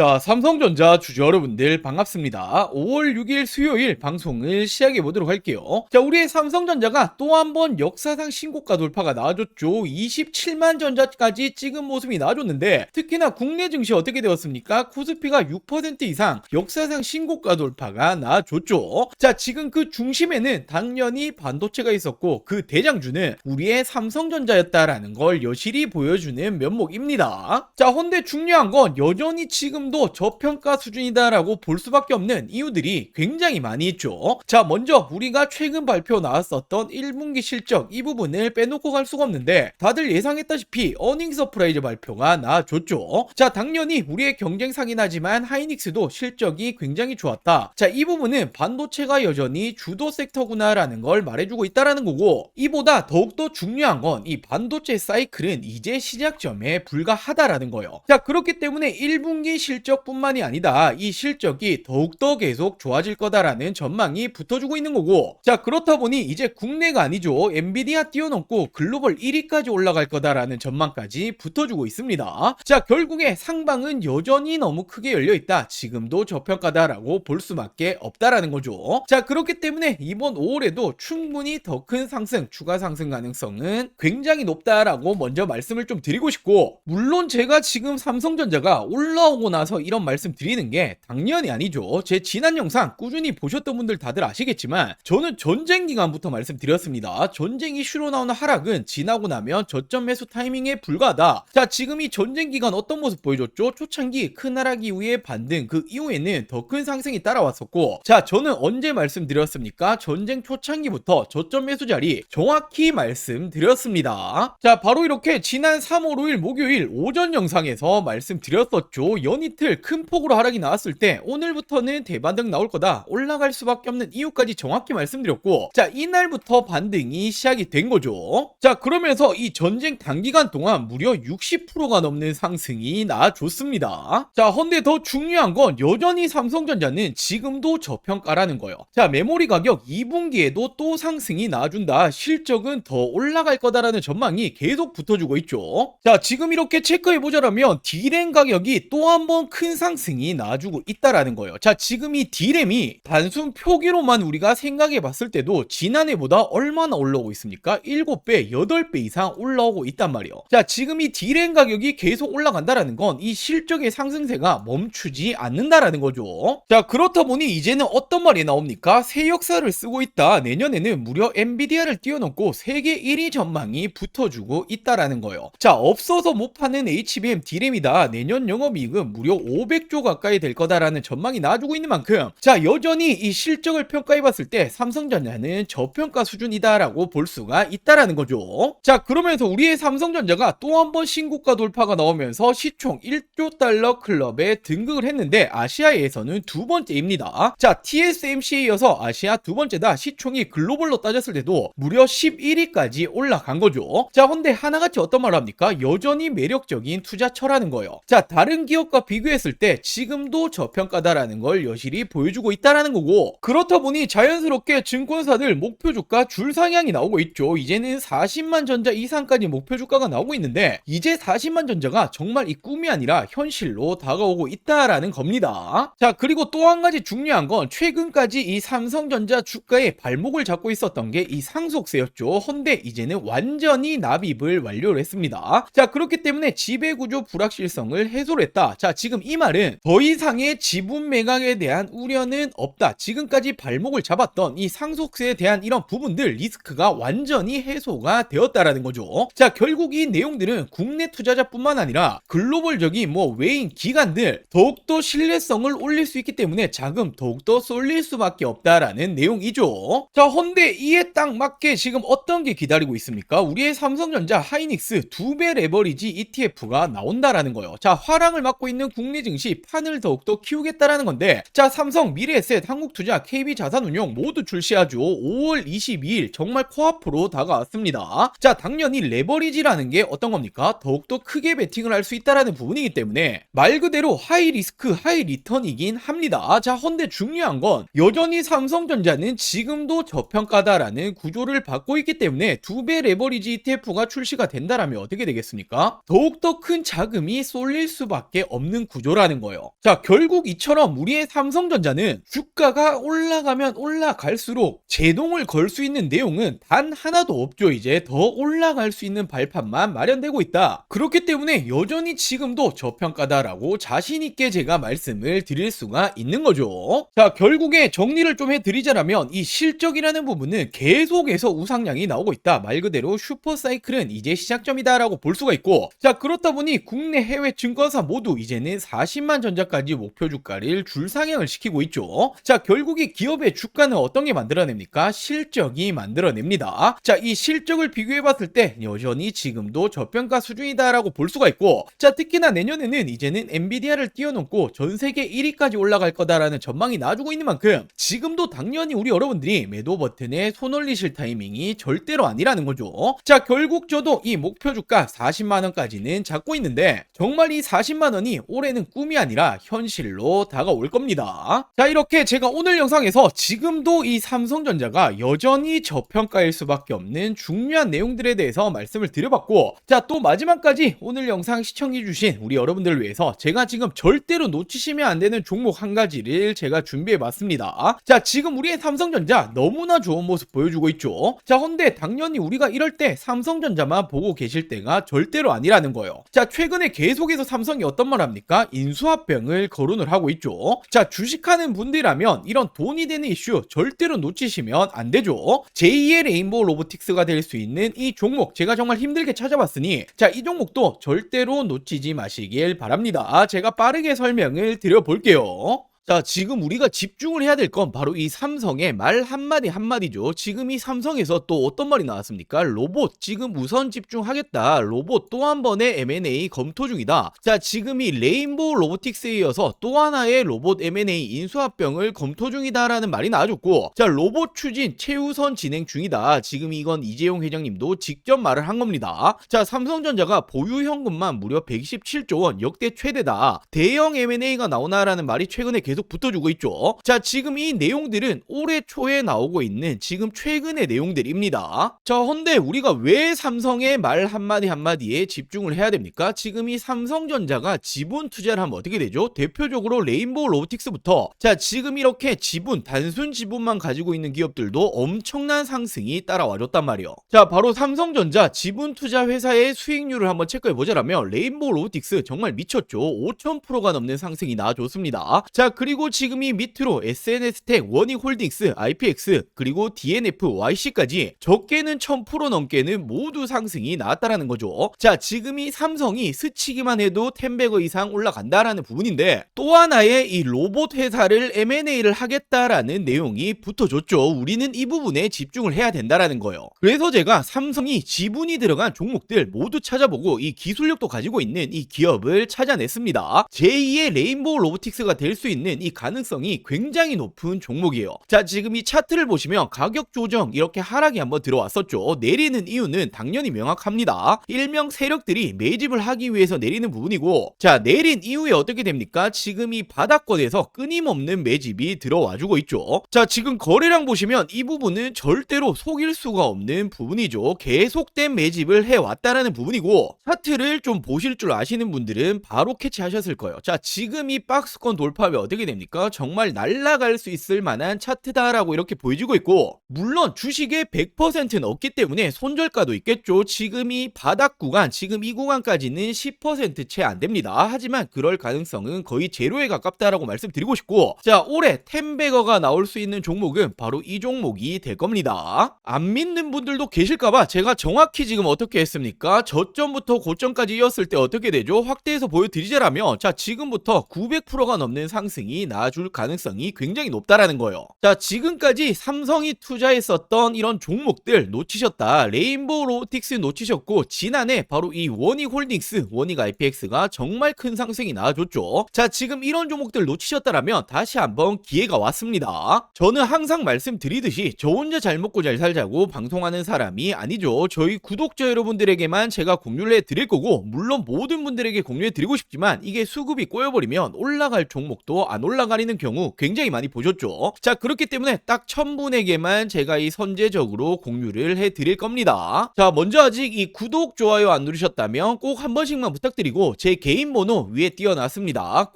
자, 삼성전자 주주 여러분들 반갑습니다. 5월 6일 수요일 방송을 시작해 보도록 할게요. 자, 우리의 삼성전자가 또 한 번 역사상 신고가 돌파가 나와줬죠. 27만 전자까지 찍은 모습이 나와줬는데, 특히나 국내 증시 어떻게 되었습니까? 코스피가 6% 이상 역사상 신고가 돌파가 나와줬죠. 자, 지금 그 중심에는 당연히 반도체가 있었고, 그 대장주는 우리의 삼성전자였다라는 걸 여실히 보여주는 면목입니다. 자, 근데 중요한 건 여전히 지금도 저평가 수준이다라고 볼 수밖에 없는 이유들이 굉장히 많이 있죠. 자, 먼저 우리가 최근 발표 나왔었던 1분기 실적 이 부분을 빼놓고 갈 수가 없는데, 다들 예상했다시피 어닝 서프라이즈 발표가 나와줬죠. 자, 당연히 우리의 경쟁상이긴 하지만 하이닉스도 실적이 굉장히 좋았다. 자, 이 부분은 반도체가 여전히 주도 섹터구나라는 걸 말해주고 있다라는 거고, 이보다 더욱더 중요한 건 이 반도체 사이클은 이제 시작점에 불과하다라는 거예요. 자, 그렇기 때문에 1분기 실적뿐만이 아니다, 이 실적이 더욱더 계속 좋아질 거다라는 전망이 붙어주고 있는 거고, 자, 그렇다 보니 이제 국내가 아니죠, 엔비디아 뛰어넘고 글로벌 1위까지 올라갈 거다라는 전망까지 붙어주고 있습니다. 자, 결국에 상방은 여전히 너무 크게 열려있다, 지금도 저평가다라고 볼 수밖에 없다라는 거죠. 자, 그렇기 때문에 이번 5월에도 충분히 더 큰 상승, 추가 상승 가능성은 굉장히 높다라고 먼저 말씀을 좀 드리고 싶고, 물론 제가 지금 삼성전자가 올라오고 나서 이런 말씀 드리는 게 당연히 아니죠. 제 지난 영상 꾸준히 보셨던 분들 다들 아시겠지만, 저는 전쟁 기간부터 말씀드렸습니다. 전쟁 이슈로 나오는 하락은 지나고 나면 저점 매수 타이밍에 불과하다. 자, 지금 이 전쟁 기간 어떤 모습 보여줬죠? 초창기 큰 하락 이후의 반등, 그 이후에는 더 큰 상승이 따라왔었고, 자, 저는 언제 말씀드렸습니까? 전쟁 초창기부터 저점 매수 자리 정확히 말씀드렸습니다. 자, 바로 이렇게 지난 3월 5일 목요일 오전 영상에서 말씀드렸었죠. 연이틀 큰 폭으로 하락이 나왔을 때 오늘부터는 대반등 나올 거다, 올라갈 수밖에 없는 이유까지 정확히 말씀드렸고, 자, 이날부터 반등이 시작이 된 거죠. 자, 그러면서 이 전쟁 단기간 동안 무려 60%가 넘는 상승이 나와줬습니다. 자, 헌데 더 중요한 건 여전히 삼성전자는 지금도 저평가라는 거예요. 자, 메모리 가격 2분기에도 또 상승이 나와준다, 실적은 더 올라갈 거다라는 전망이 계속 붙어주고 있죠. 자, 지금 이렇게 체크해보자라면 D램 가격이 또 한 번 큰 상승이 나와주고 있다라는 거예요. 자, 지금 이 D램이 단순 표기로만 우리가 생각해 봤을 때도 지난해보다 얼마나 올라오고 있습니까? 7배, 8배 이상 올라오고 있단 말이에요. 자, 지금 이 D램 가격이 계속 올라간다라는 건 이 실적의 상승세가 멈추지 않는다라는 거죠. 자, 그렇다 보니 이제는 어떤 말이 나옵니까? 새 역사를 쓰고 있다, 내년에는 무려 엔비디아를 뛰어넘고 세계 1위 전망이 붙어주고 있다라는 거예요. 자, 없어서 못 파는 HBM D램이다, 내년 영업이익은 무려 500조 가까이 될 거다라는 전망이 나와주고 있는 만큼, 자, 여전히 이 실적을 평가해봤을 때 삼성전자는 저평가 수준이다라고 볼 수가 있다라는 거죠. 자, 그러면서 우리의 삼성전자가 또 한 번 신고가 돌파가 나오면서 시총 1조 달러 클럽에 등극을 했는데, 아시아에서는 두 번째입니다. 자, TSMC에 이어서 아시아 두 번째다. 시총이 글로벌로 따졌을 때도 무려 11위까지 올라간 거죠. 자, 근데 하나같이 어떤 말을 합니까? 여전히 매력적인 투자처라는 거예요. 자, 다른 기업과 비교했을 때 지금도 저평가다라는 걸 여실히 보여주고 있다라는 거고, 그렇다 보니 자연스럽게 증권사들 목표 주가 줄 상향이 나오고 있죠. 이제는 40만 전자 이상까지 목표 주가가 나오고 있는데, 이제 40만 전자가 정말 이 꿈이 아니라 현실로 다가오고 있다라는 겁니다. 자, 그리고 또 한 가지 중요한 건 최근까지 이 삼성전자 주가의 발목을 잡고 있었던 게 이 상속세였죠. 헌데 이제는 완전히 납입을 완료를 했습니다. 자, 그렇기 때문에 지배구조 불확실성을 해소를 했다. 자, 지금 이 말은 더 이상의 지분 매각에 대한 우려는 없다. 지금까지 발목을 잡았던 이 상속세에 대한 이런 부분들, 리스크가 완전히 해소가 되었다라는 거죠. 자, 결국 이 내용들은 국내 투자자뿐만 아니라 글로벌적인 외인 기관들 더욱더 신뢰성을 올릴 수 있기 때문에 자금 더욱더 쏠릴 수밖에 없다라는 내용이죠. 자, 헌데 이에 딱 맞게 지금 어떤 게 기다리고 있습니까? 우리의 삼성전자 하이닉스 2배 레버리지 ETF가 나온다라는 거예요. 자, 화랑을 맞고 있는 국내 증시 판을 더욱더 키우겠다라는 건데, 자, 삼성, 미래에셋, 한국투자, KB자산운용 모두 출시하죠. 5월 22일 정말 코앞으로 다가왔습니다. 자, 당연히 레버리지라는 게 어떤 겁니까? 더욱더 크게 베팅을 할 수 있다라는 부분이기 때문에 말 그대로 하이 리스크 하이 리턴이긴 합니다. 자, 헌데 중요한 건 여전히 삼성전자는 지금도 저평가다라는 구조를 받고 있기 때문에 2배 레버리지 ETF가 출시가 된다라면 어떻게 되겠습니까? 더욱더 큰 자금이 쏠릴 수밖에 없는 구조라는 거예요. 자, 결국 이처럼 우리의 삼성전자는 주가가 올라가면 올라갈수록 제동을 걸 수 있는 내용은 단 하나도 없죠. 이제 더 올라갈 수 있는 발판만 마련되고 있다. 그렇기 때문에 여전히 지금도 저평가다라고 자신 있게 제가 말씀을 드릴 수가 있는 거죠. 자, 결국에 정리를 좀 해드리자면 이 실적이라는 부분은 계속해서 우상향이 나오고 있다. 말 그대로 슈퍼사이클은 이제 시작점이다라고 볼 수가 있고, 자, 그렇다 보니 국내 해외 증권사 모두 이제는 40만 전자까지 목표 주가를 줄상향을 시키고 있죠. 자, 결국에 기업의 주가는 어떤 게 만들어냅니까? 실적이 만들어냅니다. 자, 이 실적을 비교해봤을 때 여전히 지금도 저평가 수준이다라고 볼 수가 있고, 자, 특히나 내년에는 이제는 엔비디아를 뛰어넘고 전 세계 1위까지 올라갈 거다라는 전망이 나와주고 있는 만큼 지금도 당연히 우리 여러분들이 매도 버튼에 손 올리실 타이밍이 절대로 아니라는 거죠. 자, 결국 저도 이 목표 주가 40만원까지는 잡고 있는데 정말 이 40만원이 올해는 꿈이 아니라 현실로 다가올 겁니다. 자, 이렇게 제가 오늘 영상에서 지금도 이 삼성전자가 여전히 저평가일 수밖에 없는 중요한 내용들에 대해서 말씀을 드려봤고, 자, 또 마지막까지 오늘 영상 시청해주신 우리 여러분들을 위해서 제가 지금 절대로 놓치시면 안 되는 종목 한 가지를 제가 준비해봤습니다. 자, 지금 우리의 삼성전자 너무나 좋은 모습 보여주고 있죠. 자, 근데 당연히 우리가 이럴 때 삼성전자만 보고 계실 때가 절대로 아니라는 거예요. 자, 최근에 계속해서 삼성이 어떤 말 합니까? 인수합병을 거론을 하고 있죠. 자, 주식하는 분들이라면 이런 돈이 되는 이슈 절대로 놓치시면 안 되죠. 제2의 레인보우 로보틱스가 될 수 있는 이 종목 제가 정말 힘들게 찾아봤으니, 자, 이 종목도 절대로 놓치지 마시길 바랍니다. 제가 빠르게 설명을 드려볼게요. 자, 지금 우리가 집중을 해야 될 건 바로 이 삼성의 말 한마디 한마디죠. 지금 이 삼성에서 또 어떤 말이 나왔습니까? 로봇 지금 우선 집중하겠다. 로봇 또 한 번의 M&A 검토 중이다. 자, 지금 이 레인보우 로보틱스에 이어서 또 하나의 로봇 M&A 인수합병을 검토 중이다라는 말이 나와줬고, 자, 로봇 추진 최우선 진행 중이다. 지금 이건 이재용 회장님도 직접 말을 한 겁니다. 자, 삼성전자가 보유 현금만 무려 127조 원, 역대 최대다. 대형 M&A가 나오나라는 말이 최근에 계속 붙어주고 있죠. 자, 지금 이 내용들은 올해 초에 나오고 있는 지금 최근의 내용들입니다. 자, 헌데 우리가 왜 삼성의 말 한마디 한마디에 집중을 해야 됩니까? 지금 이 삼성전자가 지분 투자를 하면 어떻게 되죠? 대표적으로 레인보우 로보틱스부터, 자, 지금 이렇게 지분, 단순 지분만 가지고 있는 기업들도 엄청난 상승이 따라와줬단 말이에요. 자, 바로 삼성전자 지분 투자 회사의 수익률을 한번 체크해보자면 레인보우 로보틱스 정말 미쳤죠. 5000%가 넘는 상승이 나와줬습니다. 자, 그리고 지금 이 밑으로 SNS텍, 원익홀딩스, IPX, 그리고 DNF, YC까지 적게는 1000% 넘게는 모두 상승이 나왔다라는 거죠. 자, 지금 이 삼성이 스치기만 해도 10배거 이상 올라간다라는 부분인데, 또 하나의 이 로봇 회사를 M&A를 하겠다라는 내용이 붙어줬죠. 우리는 이 부분에 집중을 해야 된다라는 거예요. 그래서 제가 삼성이 지분이 들어간 종목들 모두 찾아보고 이 기술력도 가지고 있는 이 기업을 찾아냈습니다. 제2의 레인보우 로보틱스가 될 수 있는 이 가능성이 굉장히 높은 종목이에요. 자, 지금 이 차트를 보시면 가격 조정 이렇게 하락이 한번 들어왔었죠. 내리는 이유는 당연히 명확합니다. 일명 세력들이 매집을 하기 위해서 내리는 부분이고, 자, 내린 이후에 어떻게 됩니까? 지금 이 바닥권에서 끊임없는 매집이 들어와주고 있죠. 자, 지금 거래량 보시면 이 부분은 절대로 속일 수가 없는 부분이죠. 계속된 매집을 해왔다라는 부분이고, 차트를 좀 보실 줄 아시는 분들은 바로 캐치하셨을 거예요. 자, 지금 이 박스권 돌파 어떻게 됩니까? 정말 날아갈 수 있을 만한 차트다라고 이렇게 보여지고 있고, 물론 주식의 100%는 없기 때문에 손절가도 있겠죠. 지금 이 바닥 구간, 지금 이 구간까지는 10% 채 안 됩니다. 하지만 그럴 가능성은 거의 제로에 가깝다라고 말씀드리고 싶고, 자, 올해 10배거가 나올 수 있는 종목은 바로 이 종목이 될 겁니다. 안 믿는 분들도 계실까봐 제가 정확히 지금 어떻게 했습니까? 저점부터 고점까지 이었을 때 어떻게 되죠? 확대해서 보여드리자라면, 자, 지금부터 900%가 넘는 상승이 나와줄 가능성이 굉장히 높다라는 거예요. 자, 지금까지 삼성이 투자했었던 이런 종목들 놓치셨다. 레인보우 로보틱스 놓치셨고, 지난해 바로 이 원익홀딩스, 원익 IPX가 정말 큰 상승이 나와줬죠. 자, 지금 이런 종목들 놓치셨다라면 다시 한번 기회가 왔습니다. 저는 항상 말씀드리듯이 저 혼자 잘 먹고 잘 살자고 방송하는 사람이 아니죠. 저희 구독자 여러분들에게만 제가 공유를 해드릴 거고, 물론 모든 분들에게 공유해드리고 싶지만 이게 수급이 꼬여버리면 올라갈 종목도 안 안 올라가리는 경우 굉장히 많이 보셨죠. 자, 그렇기 때문에 딱 1000분에게만 제가 이 선제적으로 공유를 해드릴 겁니다. 자, 먼저 아직 이 구독, 좋아요 안 누르셨다면 꼭 한 번씩만 부탁드리고 제 개인 번호 위에 띄워놨습니다.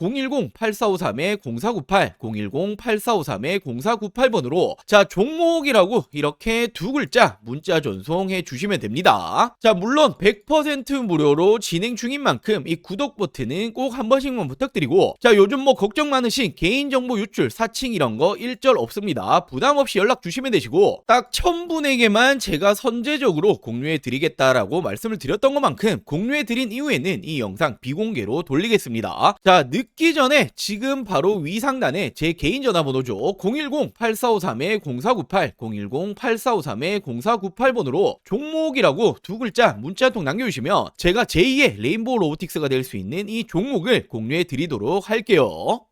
010-8453-0498, 010-8453-0498번으로 자, 종목이라고 이렇게 두 글자 문자 전송해 주시면 됩니다. 자, 물론 100% 무료로 진행 중인 만큼 이 구독 버튼은 꼭 한 번씩만 부탁드리고, 자, 요즘 뭐 걱정 많으신 개인정보 유출, 사칭 이런 거 일절 없습니다. 부담 없이 연락 주시면 되시고, 딱 1000분에게만 제가 선제적으로 공유해 드리겠다라고 말씀을 드렸던 것만큼 공유해 드린 이후에는 이 영상 비공개로 돌리겠습니다. 자, 늦기 전에 지금 바로 위 상단에 제 개인 전화번호죠. 010-8453-0498, 010-8453-0498번으로 종목이라고 두 글자 문자 한 통 남겨주시면 제가 제2의 레인보우 로보틱스가 될 수 있는 이 종목을 공유해 드리도록 할게요.